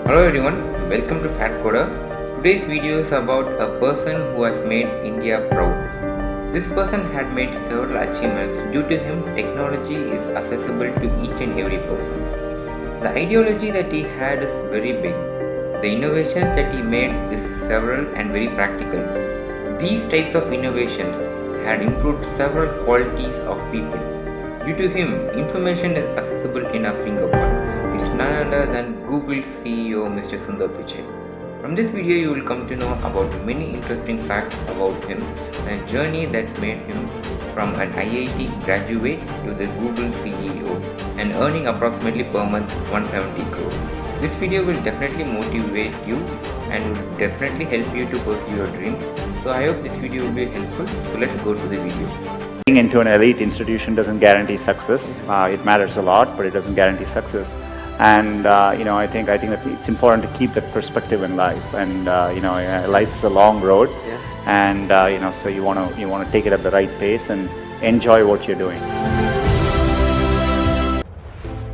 Hello everyone, welcome to Fat Coder. Today's video is about a person who has made India proud. This person had made several achievements. Due to him, technology is accessible to each and every person. The ideology that he had is very big. The innovations that he made is several and very practical. These types of innovations had improved several qualities of people. Due to him, information is accessible in a fingerprint. It's none other than Google CEO Mr. Sundar Pichai. From this video, you will come to know about many interesting facts about him and a journey that made him from an IIT graduate to the Google CEO and earning approximately per month 170 crores. This video will definitely motivate you and will definitely help you to pursue your dreams. So I hope this video will be helpful. So let's go to the video. Getting into an elite institution doesn't guarantee success. It matters a lot, but it doesn't guarantee success. And I think it's important to keep that perspective in life. And life is a long road, and so you want to take it at the right pace and enjoy what you're doing.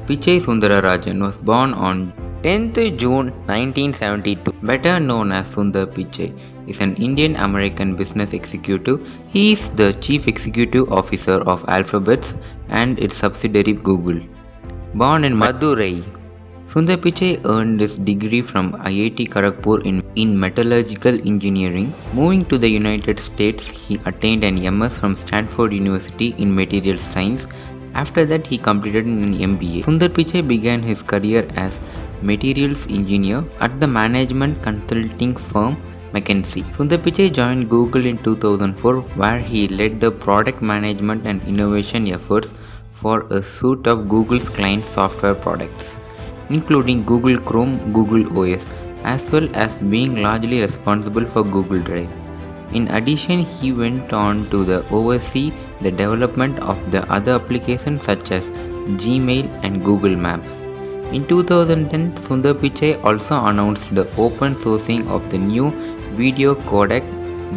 Pichai Sundararajan was born on 10th June 1972. Better known as Sundar Pichai, is an Indian-American business executive. He is the Chief Executive Officer of Alphabet and its subsidiary Google. Born in Madurai, Sundar Pichai earned his degree from IIT Kharagpur in metallurgical engineering. Moving to the United States, he attained an MS from Stanford University in materials science. After that, he completed an MBA. Sundar Pichai began his career as materials engineer at the management consulting firm McKinsey. Sundar Pichai joined Google in 2004, where he led the product management and innovation efforts for a suite of Google's client software products, including Google Chrome, Google OS, as well as being largely responsible for Google Drive. In addition, he went on to oversee the development of the other applications such as Gmail and Google Maps. In 2010, Sundar Pichai also announced the open sourcing of the new video codec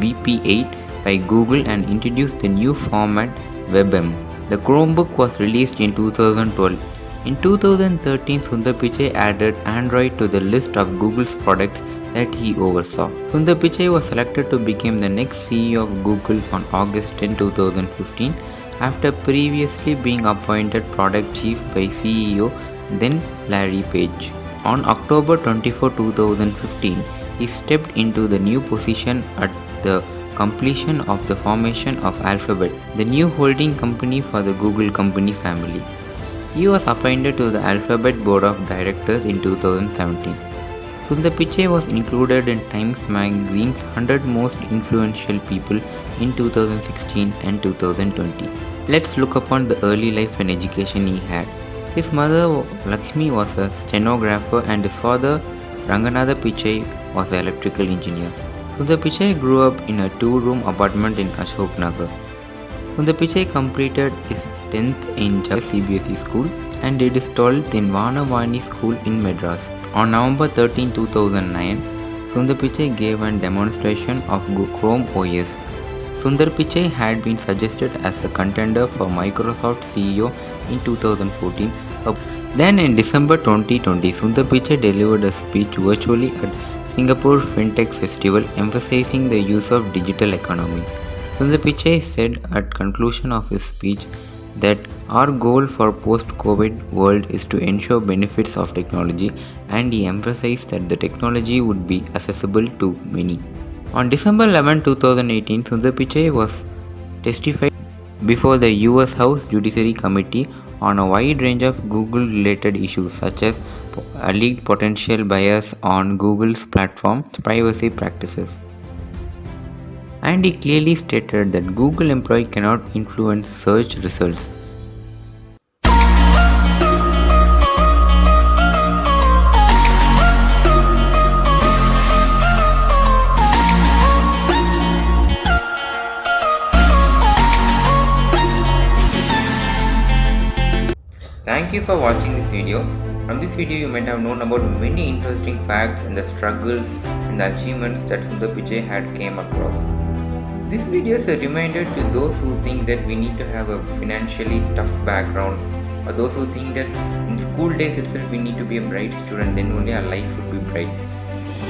VP8 by Google and introduced the new format WebM. The Chromebook was released in 2012. In 2013, Sundar Pichai added Android to the list of Google's products that he oversaw. Sundar Pichai was selected to become the next CEO of Google on August 10, 2015, after previously being appointed product chief by CEO then Larry Page. On October 24, 2015, he stepped into the new position at the completion of the formation of Alphabet, the new holding company for the Google company family. He was appointed to the Alphabet Board of Directors in 2017. Sundar Pichai was included in Times Magazine's 100 Most Influential People in 2016 and 2020. Let's look upon the early life and education he had. His mother Lakshmi was a stenographer and his father Ranganatha Pichai was an electrical engineer. Sundar Pichai grew up in a two-room apartment in Ashok Nagar. Sundar Pichai completed his 10th in CBSE school and did his 12th in Vanavani School in Madras. On November 13, 2009, Sundar Pichai gave a demonstration of Chrome OS. Sundar Pichai had been suggested as a contender for Microsoft CEO in 2014. Then in December 2020, Sundar Pichai delivered a speech virtually at Singapore FinTech Festival emphasizing the use of digital economy. Sundar Pichai said at conclusion of his speech that our goal for post-COVID world is to ensure benefits of technology, and he emphasized that the technology would be accessible to many. On December 11, 2018, Sundar Pichai was testified before the US House Judiciary Committee on a wide range of Google-related issues such as alleged potential bias on Google's platform privacy practices. And he clearly stated that Google employee cannot influence search results. Thank you for watching this video. From this video, you might have known about many interesting facts and the struggles and the achievements that Sundar Pichai had came across. This video is a reminder to those who think that we need to have a financially tough background or those who think that in school days itself we need to be a bright student, then only our life would be bright.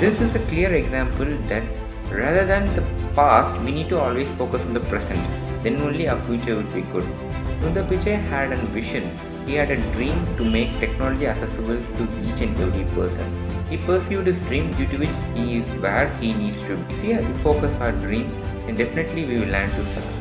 This is a clear example that rather than the past, we need to always focus on the present. Then only our future will be good. Sundar Pichai had a vision. He had a dream to make technology accessible to each and every person. He pursued his dream, due to which he is where he needs to be. If we have to focus our dream, then definitely we will land to success.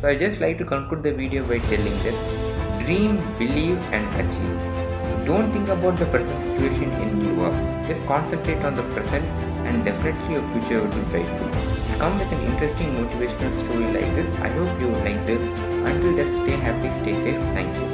So I just like to conclude the video by telling that dream, believe and achieve. Don't think about the present situation in you are. Just concentrate on the present and definitely your future will be brightful. Come with an interesting motivational story like this. I hope you like this. Until then, stay happy, stay safe. Thank you.